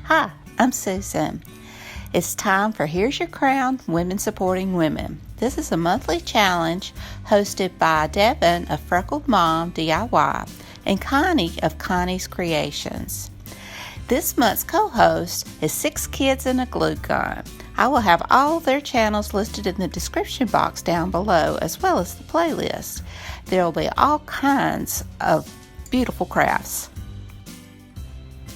Hi, I'm Susan. It's time for Here's Your Crown, Women Supporting Women. This is a monthly challenge hosted by Devin of Freckled Mom DIY and Connie of Connie's Creations. This month's co-host is 6 Kids and a Glue Gun. I will have all their channels listed in the description box down below, as well as the playlist. There will be all kinds of beautiful crafts.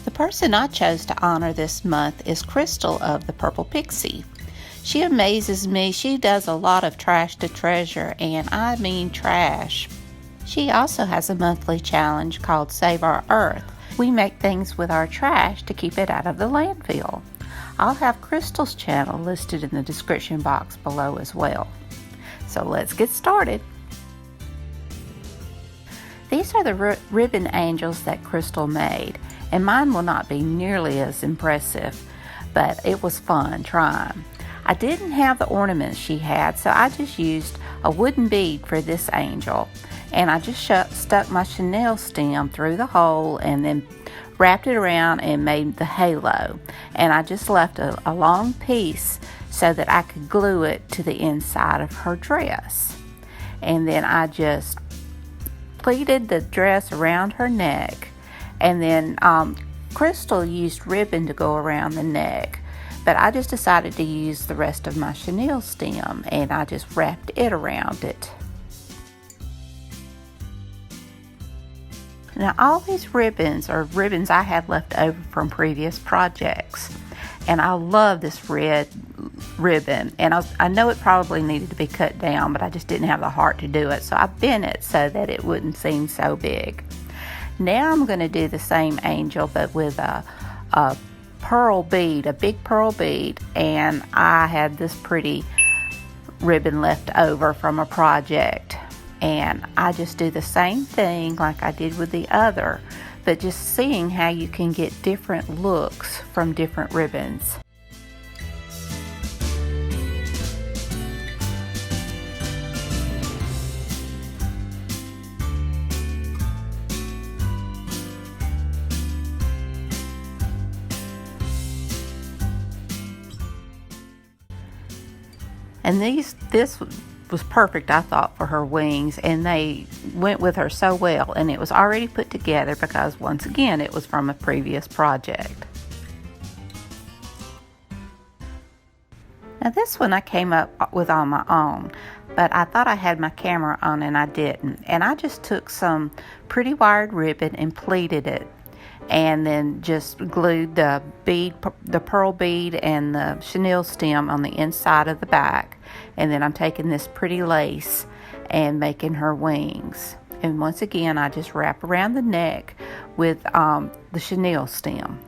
The person I chose to honor this month is Crystal of the Purple Pixie. She amazes me. She does a lot of trash to treasure, and I mean trash. She also has a monthly challenge called Save Our Earth. We make things with our trash to keep it out of the landfill. I'll have Crystal's channel listed in the description box below as well. So let's get started. These are the ribbon angels that Crystal made, and mine will not be nearly as impressive, but it was fun trying. I didn't have the ornaments she had, so I just used a wooden bead for this angel, and I just stuck my chenille stem through the hole and then wrapped it around and made the halo. And I just left a long piece so that I could glue it to the inside of her dress. And then I just pleated the dress around her neck, and then Crystal used ribbon to go around the neck, but I just decided to use the rest of my chenille stem, and I just wrapped it around it. Now all these ribbons are ribbons I had left over from previous projects, and I love this red ribbon, and I know it probably needed to be cut down, but I just didn't have the heart to do it, so I bent it so that it wouldn't seem so big. Now I'm going to do the same angel, but with a pearl bead, a big pearl bead, and I had this pretty ribbon left over from a project, and I just do the same thing like I did with the other, but just seeing how you can get different looks from different ribbons. And this was perfect, I thought, for her wings, and they went with her so well, and it was already put together because, once again, it was from a previous project. Now this one I came up with on my own, but I thought I had my camera on and I didn't, and I just took some pretty wired ribbon and pleated it, and then just glued the pearl bead and the chenille stem on the inside of the back. And then I'm taking this pretty lace and making her wings. And once again, I just wrap around the neck with the chenille stem.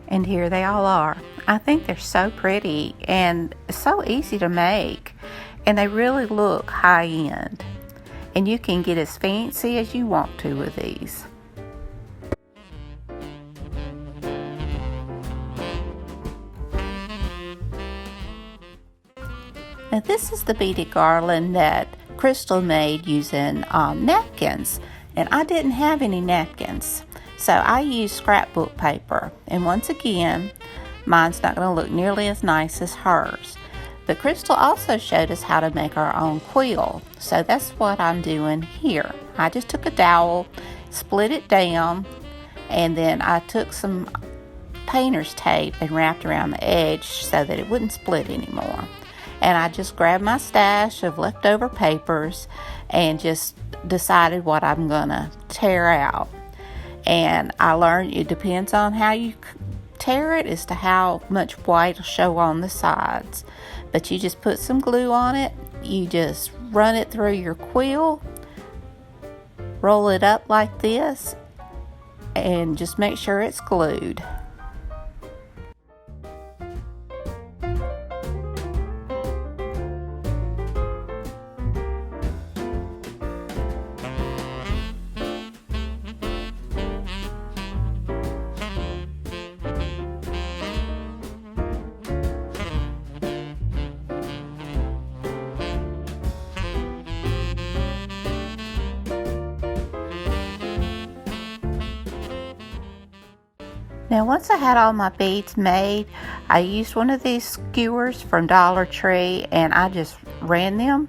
And here they all are. I think they're so pretty and so easy to make, and they really look high end. And you can get as fancy as you want to with these. Now this is the beaded garland that Crystal made using napkins, and I didn't have any napkins. So I used scrapbook paper, and once again, mine's not going to look nearly as nice as hers. But Crystal also showed us how to make our own quill, so that's what I'm doing here. I just took a dowel, split it down, and then I took some painter's tape and wrapped around the edge so that it wouldn't split anymore. And I just grabbed my stash of leftover papers and just decided what I'm going to tear out. And I learned it depends on how you tear it as to how much white will show on the sides. But you just put some glue on it, you just run it through your quill, roll it up like this, and just make sure it's glued. Now once I had all my beads made, I used one of these skewers from Dollar Tree and I just ran them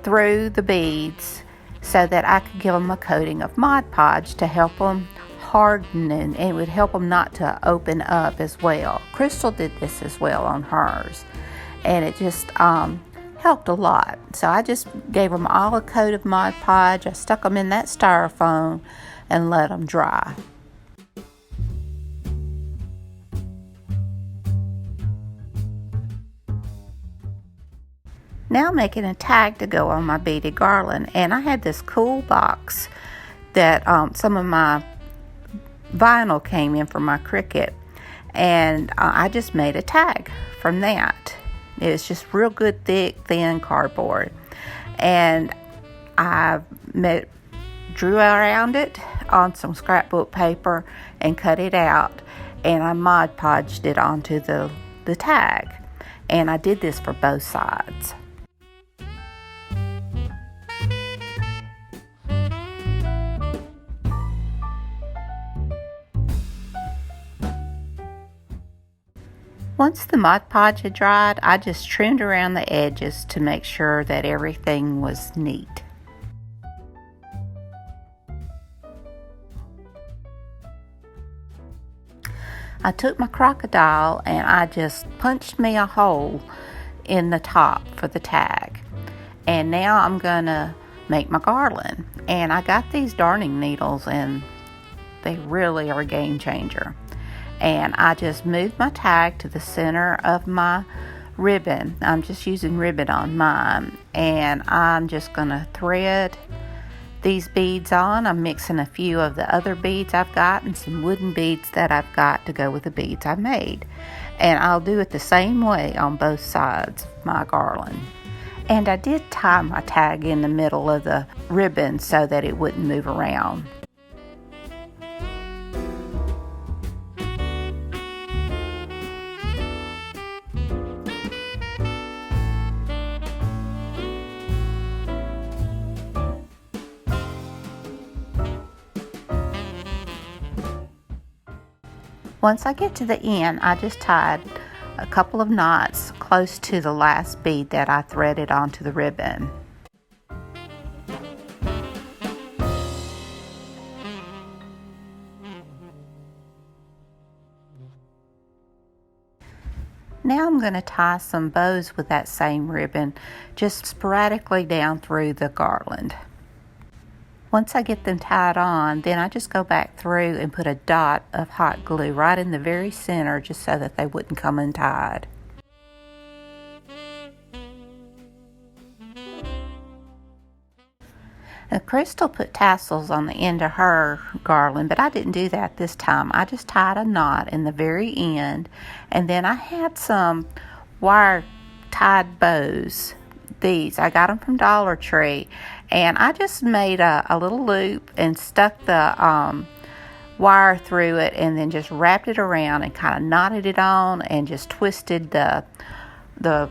through the beads so that I could give them a coating of Mod Podge to help them harden, and it would help them not to open up as well. Crystal did this as well on hers, and it just helped a lot. So I just gave them all a coat of Mod Podge. I stuck them in that styrofoam and let them dry. Now I'm making a tag to go on my beaded garland, and I had this cool box that some of my vinyl came in from my Cricut, and I just made a tag from that. It's just real good thick thin cardboard, and I drew around it on some scrapbook paper and cut it out, and I Mod Podged it onto the tag, and I did this for both sides. Once the Mod Podge had dried, I just trimmed around the edges to make sure that everything was neat. I took my crocodile and I just punched me a hole in the top for the tag. And now I'm gonna make my garland. And I got these darning needles and they really are a game changer. And I just moved my tag to the center of my ribbon. I'm just using ribbon on mine, and I'm just going to thread these beads on. I'm mixing a few of the other beads I've got and some wooden beads that I've got to go with the beads I made. And I'll do it the same way on both sides of my garland. And I did tie my tag in the middle of the ribbon so that it wouldn't move around. Once I get to the end, I just tied a couple of knots close to the last bead that I threaded onto the ribbon. Now I'm going to tie some bows with that same ribbon, just sporadically down through the garland. Once I get them tied on, then I just go back through and put a dot of hot glue right in the very center just so that they wouldn't come untied. Now, Crystal put tassels on the end of her garland, but I didn't do that this time. I just tied a knot in the very end, and then I had some wire tied bows. These, I got them from Dollar Tree, and I just made a little loop and stuck the wire through it and then just wrapped it around and kind of knotted it on and just twisted the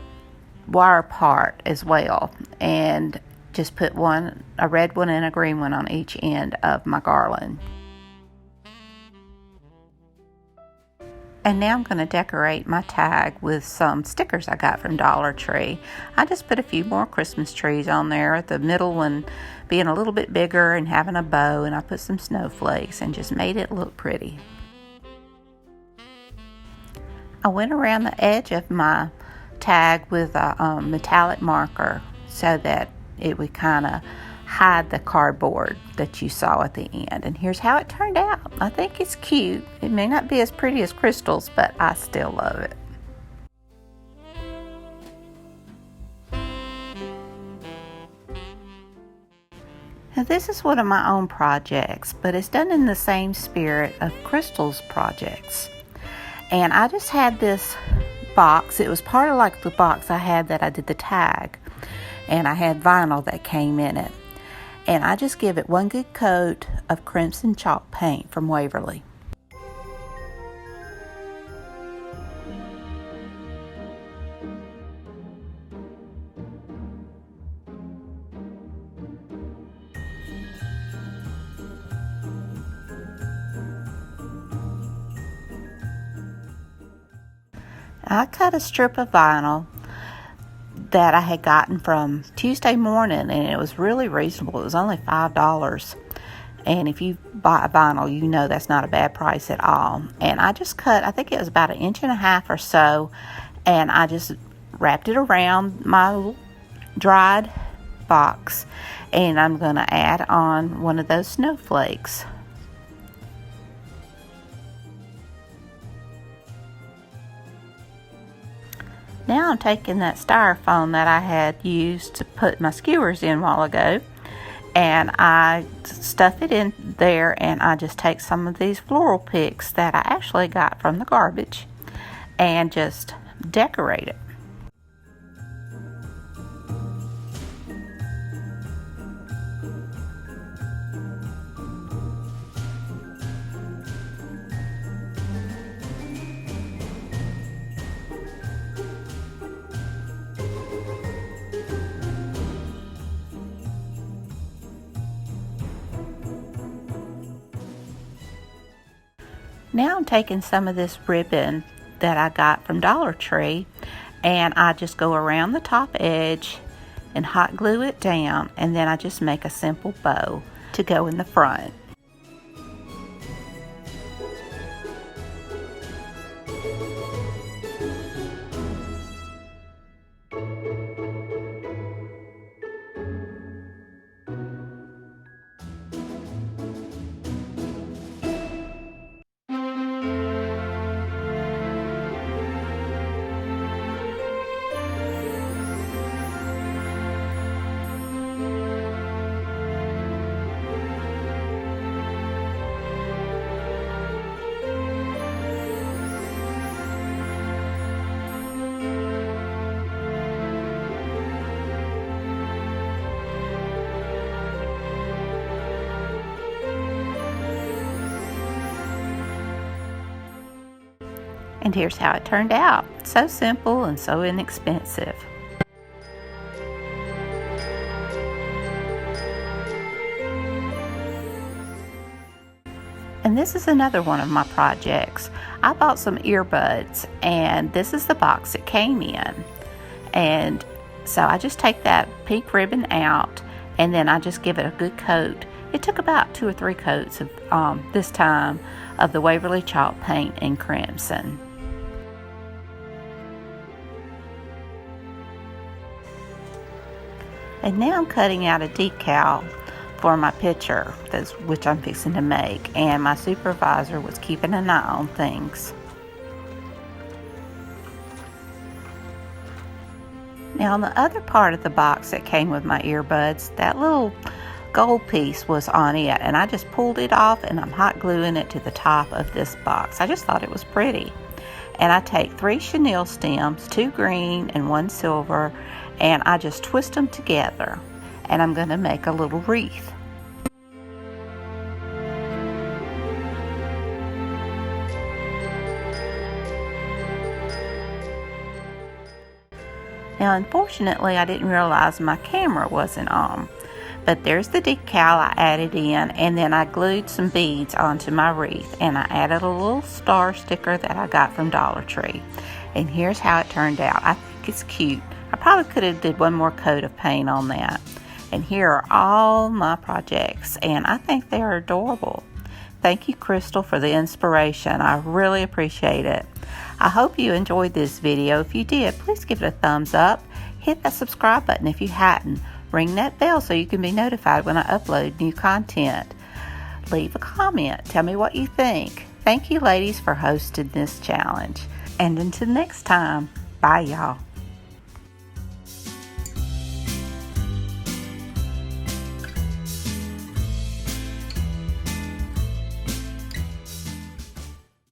wire part as well, and just put a red one and a green one on each end of my garland. And now I'm going to decorate my tag with some stickers I got from Dollar Tree. I just put a few more Christmas trees on there, the middle one being a little bit bigger and having a bow, and I put some snowflakes and just made it look pretty. I went around the edge of my tag with a metallic marker so that it would kind of hide the cardboard that you saw at the end. And here's how it turned out. I think it's cute. It may not be as pretty as Crystal's, but I still love it. Now this is one of my own projects, but it's done in the same spirit of Crystal's projects. And I just had this box. It was part of like the box I had that I did the tag. And I had vinyl that came in it. And I just give it one good coat of crimson chalk paint from Waverly. I cut a strip of vinyl that I had gotten from Tuesday Morning, and it was really reasonable. It was only $5. And if you buy a vinyl, you know that's not a bad price at all. And I just cut, I think it was about 1.5 inches or so, and I just wrapped it around my dried box, and I'm going to add on one of those snowflakes. Now I'm taking that styrofoam that I had used to put my skewers in a while ago, and I stuff it in there, and I just take some of these floral picks that I actually got from the garbage and just decorate it. Now I'm taking some of this ribbon that I got from Dollar Tree, and I just go around the top edge and hot glue it down, and then I just make a simple bow to go in the front. And here's how it turned out. So simple and so inexpensive. And this is another one of my projects. I bought some earbuds, and this is the box it came in. And so I just take that pink ribbon out, and then I just give it a good coat. It took about 2 or 3 coats of this time of the Waverly chalk paint in crimson. And now I'm cutting out a decal for my picture, which I'm fixing to make, and my supervisor was keeping an eye on things. Now on the other part of the box that came with my earbuds, that little gold piece was on it, and I just pulled it off, and I'm hot gluing it to the top of this box. I just thought it was pretty. And I take 3 chenille stems, 2 green and 1 silver, and I just twist them together, and I'm going to make a little wreath. Now unfortunately I didn't realize my camera wasn't on, but there's the decal I added in, and then I glued some beads onto my wreath, and I added a little star sticker that I got from Dollar Tree. And here's how it turned out. I think it's cute. I probably could have did one more coat of paint on that. And here are all my projects, and I think they are adorable. Thank you, Crystal, for the inspiration. I really appreciate it. I hope you enjoyed this video. If you did, please give it a thumbs up. Hit that subscribe button if you hadn't. Ring that bell so you can be notified when I upload new content. Leave a comment. Tell me what you think. Thank you, ladies, for hosting this challenge. And until next time, bye, y'all.